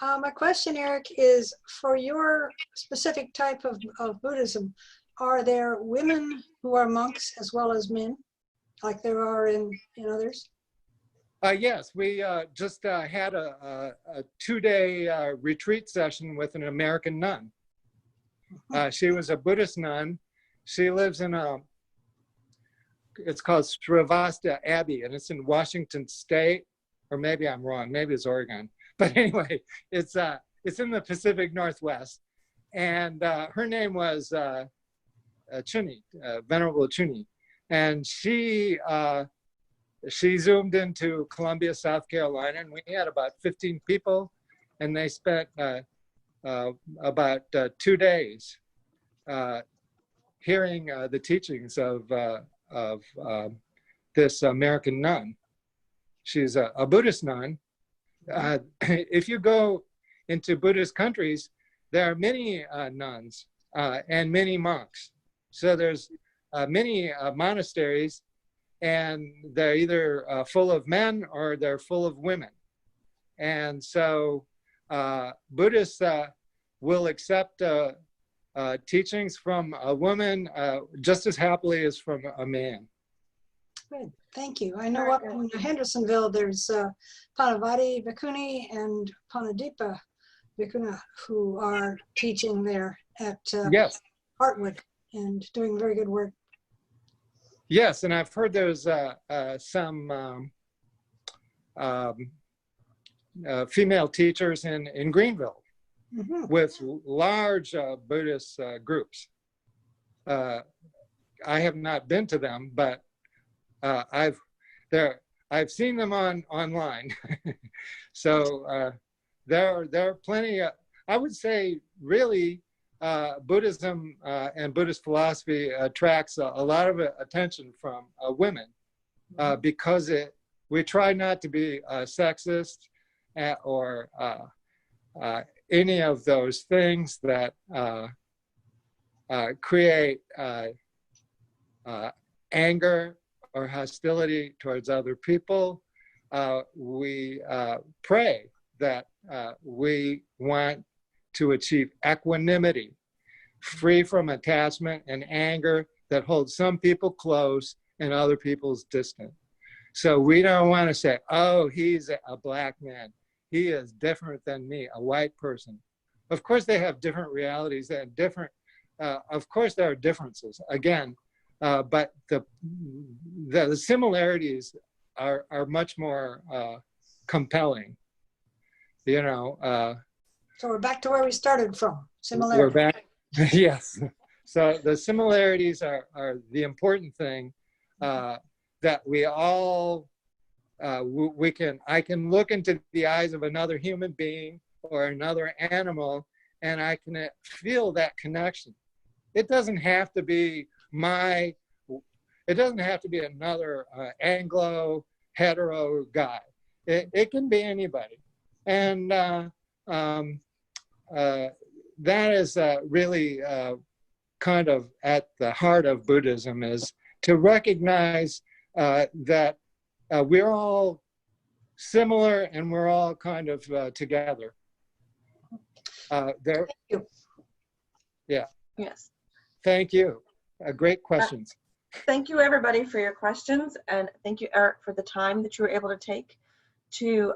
My question, Eric, is for your specific type of Buddhism, are there women who are monks as well as men, like there are in others? Yes, we just had a 2-day retreat session with an American nun. She was a Buddhist nun. She lives in it's called Srivasta Abbey, and it's in Washington State, or maybe I'm wrong, maybe it's Oregon. But anyway, it's in the Pacific Northwest. And her name was Chuni, Venerable Chuni. And she zoomed into Columbia, South Carolina, and we had about 15 people, and they spent about 2 days hearing the teachings of this American nun. She's a Buddhist nun. If you go into Buddhist countries, there are many nuns and many monks. So there's many monasteries, and they're either full of men or they're full of women. And so Buddhists will accept teachings from a woman just as happily as from a man. Good, thank you. I know up in Hendersonville, there's Panavati Bhikkhuni and Panadipa Bhikkhuna who are teaching there at Yes. Heartwood and doing very good work. Yes, and I've heard there's some female teachers in Greenville with large Buddhist groups. I have not been to them, but I've seen them online. So there are plenty. I would say really Buddhism and Buddhist philosophy attracts a lot of attention from women because we try not to be sexist or any of those things that create anger or hostility towards other people. We pray that we want to achieve equanimity, free from attachment and anger that holds some people close and other people's distant. So we don't want to say, oh, he's a black man. He is different than me, a white person. Of course, they have different realities and different, of course, there are differences, again, but the similarities are much more compelling, you know. So we're back to where we started from, similarity. We're back, yes. So the similarities are the important thing, that we all, I can look into the eyes of another human being or another animal, and I can feel that connection. It doesn't have to be another Anglo hetero guy. It can be anybody. And that is really kind of at the heart of Buddhism, is to recognize that we're all similar and we're all kind of together. Thank you. Yeah. Yes. Thank you. Great questions. Thank you, everybody, for your questions. And thank you, Eric, for the time that you were able to take to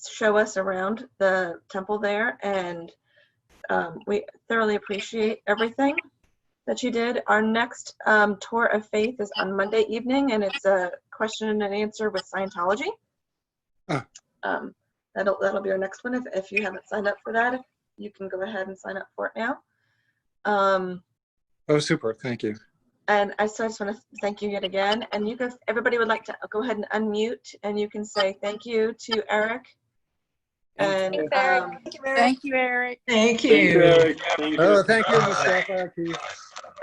show us around the temple there. And we thoroughly appreciate everything that you did. Our next tour of faith is on Monday evening, and it's a question and answer with Scientology. That'll be our next one. If you haven't signed up for that, you can go ahead and sign up for it now. Oh, super. Thank you. And I just want to thank you yet again. And you guys, everybody would like to go ahead and unmute, and you can say thank you to Eric. And Thanks, Eric. Thank you, Eric. Thank you. Thank you, Eric. Thank you. Oh, thank you, Mustafa.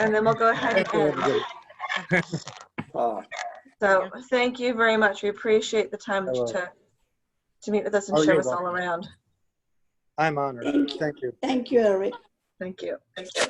and then we'll go ahead and so thank you very much. We appreciate the time that you took to meet with us and show us all around. I'm honored. Thank you. Thank you, Eric. Thank you. Thank you.